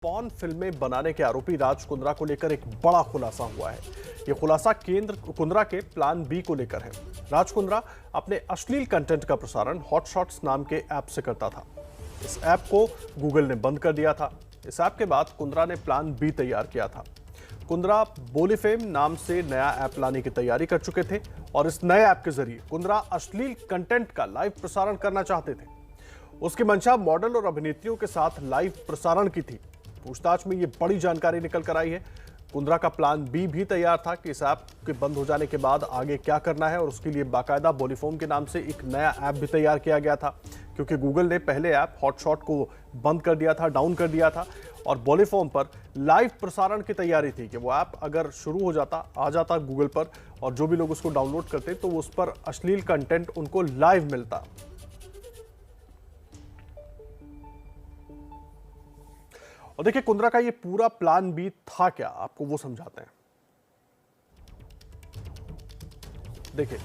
Porn फिल्में बनाने के आरोपी राज कुंद्रा को लेकर एक बड़ा खुलासा हुआ है। यह खुलासा केंद्र कुंद्रा के प्लान बी को लेकर है। राज कुंद्रा अपने अश्लील कंटेंट का प्रसारण हॉटशॉट्स नाम के ऐप से करता था। इस ऐप को गूगल ने बंद कर दिया था। इस ऐप के बाद कुंद्रा ने प्लान बी तैयार किया था। कुंद्रा बोलीफेम नाम से नया ऐप लाने की तैयारी कर चुके थे और इस नए ऐप के जरिए कुंद्रा अश्लील कंटेंट का लाइव प्रसारण करना चाहते थे। उसकी मंशा मॉडल और अभिनेत्रियों के साथ लाइव प्रसारण की थी। पूछताछ में ये बड़ी जानकारी निकल कर आई है। कुंद्रा का प्लान बी भी तैयार था कि इस ऐप के बंद हो जाने के बाद आगे क्या करना है, और उसके लिए बाकायदा बोलीफोम के नाम से एक नया ऐप भी तैयार किया गया था, क्योंकि गूगल ने पहले ऐप हॉटशॉट को बंद कर दिया था, डाउन कर दिया था, और बोलीफोम पर लाइव प्रसारण की तैयारी थी कि वो ऐप अगर शुरू हो जाता, आ जाता गूगल पर, और जो भी लोग उसको डाउनलोड करते तो उस पर अश्लील कंटेंट उनको लाइव मिलता। और देखिए कुंद्रा का ये पूरा प्लान बी था क्या, आपको वो समझाते हैं। देखिए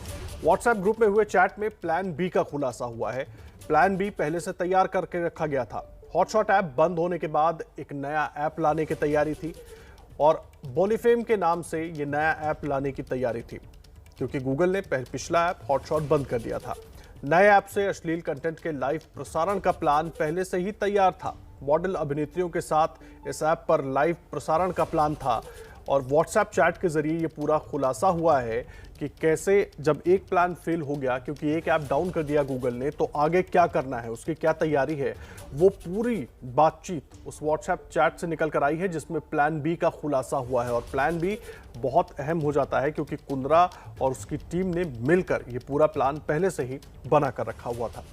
व्हाट्सएप ग्रुप में हुए चैट में प्लान बी का खुलासा हुआ है। प्लान बी पहले से तैयार करके रखा गया था। हॉटशॉट ऐप बंद होने के बाद एक नया ऐप लाने की तैयारी थी, और बोलीफेम के नाम से ये नया ऐप लाने की तैयारी थी, क्योंकि गूगल ने पिछला ऐप हॉटशॉट बंद कर दिया था। नए ऐप से अश्लील कंटेंट के लाइव प्रसारण का प्लान पहले से ही तैयार था। मॉडल अभिनेत्रियों के साथ इस ऐप पर लाइव प्रसारण का प्लान था, और व्हाट्सएप चैट के जरिए ये पूरा खुलासा हुआ है कि कैसे जब एक प्लान फेल हो गया क्योंकि एक ऐप डाउन कर दिया गूगल ने, तो आगे क्या करना है, उसकी क्या तैयारी है, वो पूरी बातचीत उस व्हाट्सएप चैट से निकल कर आई है, जिसमें प्लान बी का खुलासा हुआ है। और प्लान बी बहुत अहम हो जाता है, क्योंकि कुंद्रा और उसकी टीम ने मिलकर ये पूरा प्लान पहले से ही बना कर रखा हुआ था।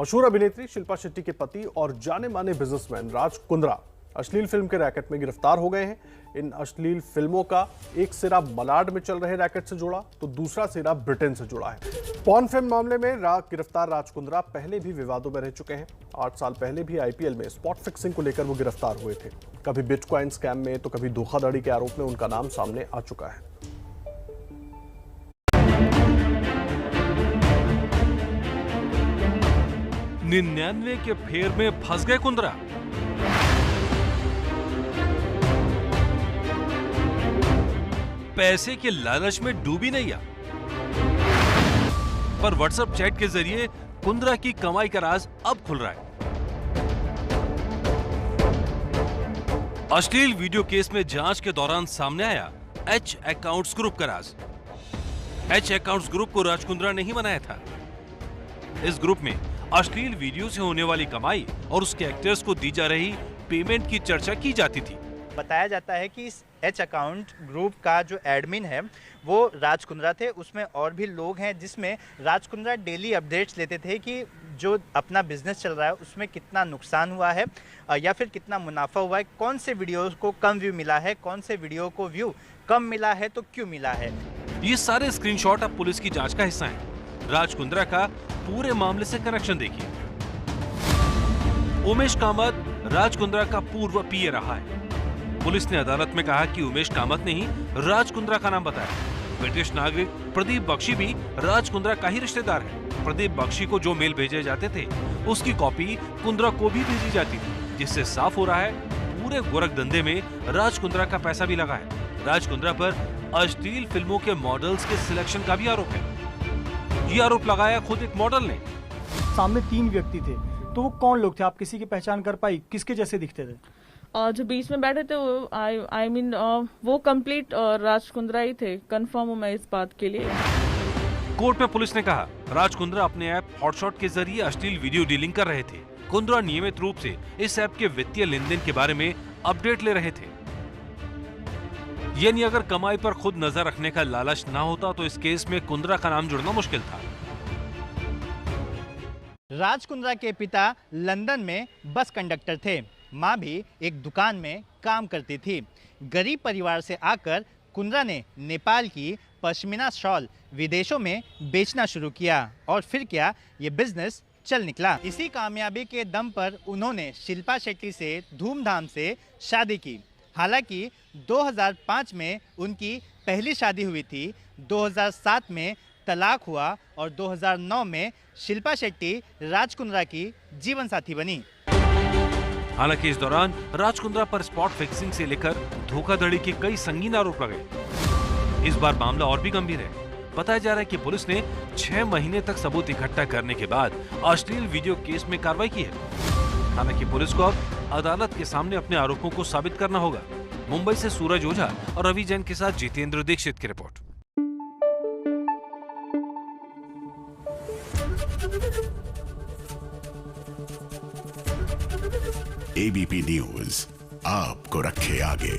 मशहूर अभिनेत्री शिल्पा शेट्टी के पति और जाने माने बिजनेसमैन राज कुंद्रा अश्लील फिल्म के रैकेट में गिरफ्तार हो गए हैं। इन अश्लील फिल्मों का एक सिरा मलाड में चल रहे रैकेट से जुड़ा, तो दूसरा सिरा ब्रिटेन से जुड़ा है। पॉर्न फिल्म मामले में गिरफ्तार राज कुंद्रा पहले भी विवादों में रह चुके हैं। 8 साल पहले भी आईपीएल में स्पॉट फिक्सिंग को लेकर वो गिरफ्तार हुए थे। कभी बिटकॉइन स्कैम में, तो कभी धोखाधड़ी के आरोप में उनका नाम सामने आ चुका है। 99 के फेर में फंस गए कुंद्रा। पैसे के लालच में डूबी नैया, पर व्हाट्सएप चैट के जरिए कुंद्रा की कमाई का राज अब खुल रहा है। अश्लील वीडियो केस में जांच के दौरान सामने आया एच अकाउंट्स ग्रुप का राज। एच अकाउंट्स ग्रुप को राज कुंद्रा ने ही बनाया था। इस ग्रुप में अश्लील वीडियो से होने वाली कमाई और उसके एक्टर्स को दी जा रही पेमेंट की चर्चा की जाती थी। बताया जाता है कि इस एच अकाउंट ग्रुप का जो एडमिन है वो राज कुंद्रा थे। उसमें और भी लोग हैं, जिसमें राज कुंद्रा डेली अपडेट्स लेते थे कि जो अपना बिजनेस चल रहा है उसमें कितना नुकसान हुआ है या फिर कितना मुनाफा हुआ है, कौन से वीडियो को कम व्यू मिला है, कौन से वीडियो को व्यू कम मिला है, तो क्यों मिला है। ये सारे स्क्रीनशॉट अब पुलिस की जांच का हिस्सा हैं। राज कुंद्रा का पूरे मामले से कनेक्शन देखिए। उमेश कामत राज कुंद्रा का पूर्व पीए रहा है। पुलिस ने अदालत में कहा कि उमेश कामत ने ही राज कुंद्रा का नाम बताया। ब्रिटिश नागरिक प्रदीप बख्शी भी राज कुंद्रा का ही रिश्तेदार है। प्रदीप बख्शी को जो मेल भेजे जाते थे उसकी कॉपी कुंद्रा को भी भेजी जाती थी, जिससे साफ हो रहा है पूरे गोरख धंधे में राज कुंद्रा का पैसा भी लगा है। राज कुंद्रा पर अश्लील फिल्मों के मॉडल्स के सिलेक्शन का भी आरोप है। ये आरोप लगाया खुद एक मॉडल ने। सामने 3 व्यक्ति थे, तो वो कौन लोग थे, आप किसी की पहचान कर पाई, किसके जैसे दिखते थे? जो बीच में बैठे थे वो आई मीन वो कंप्लीट राज कुंद्रा ही थे। कंफर्म हूं मैं इस बात के लिए। कोर्ट में पुलिस ने कहा राज कुंद्रा अपने ऐप हॉटशॉट के जरिए अश्लील वीडियो डीलिंग कर रहे थे। कुंद्रा नियमित रूप से इस ऐप के वित्तीय लेनदेन के बारे में अपडेट ले रहे थे। यानी अगर कमाई पर खुद नजर रखने का लालच ना होता तो इस केस में कुंद्रा का नाम जुड़ना मुश्किल था। राज कुंद्रा के पिता लंदन में बस कंडक्टर थे। मां भी एक दुकान में काम करती थी। गरीब परिवार से आकर कुंद्रा ने नेपाल की पश्मीना शॉल विदेशों में बेचना शुरू किया, और फिर क्या, ये बिजनेस चल निकला। इसी कामयाबी के दम पर उन्होंने शिल्पा शेट्टी से धूमधाम से शादी की। हालांकि 2005 में उनकी पहली शादी हुई थी, 2007 में तलाक हुआ, और 2009 में शिल्पा शेट्टी राज कुंद्रा की जीवन साथी बनी। हालांकि इस दौरान राज कुंद्रा पर स्पॉट फिक्सिंग से लेकर धोखाधड़ी के कई संगीन आरोप लगे। इस बार मामला और भी गंभीर है। बताया जा रहा है कि पुलिस ने 6 महीने तक सबूत इकट्ठा करने के बाद अश्लील वीडियो केस में कार्रवाई की है। हालांकि पुलिस को अब अदालत के सामने अपने आरोपों को साबित करना होगा। मुंबई से सूरज ओझा और रवि जैन के साथ जितेंद्र दीक्षित की रिपोर्ट। एबीपी न्यूज आपको रखे आगे।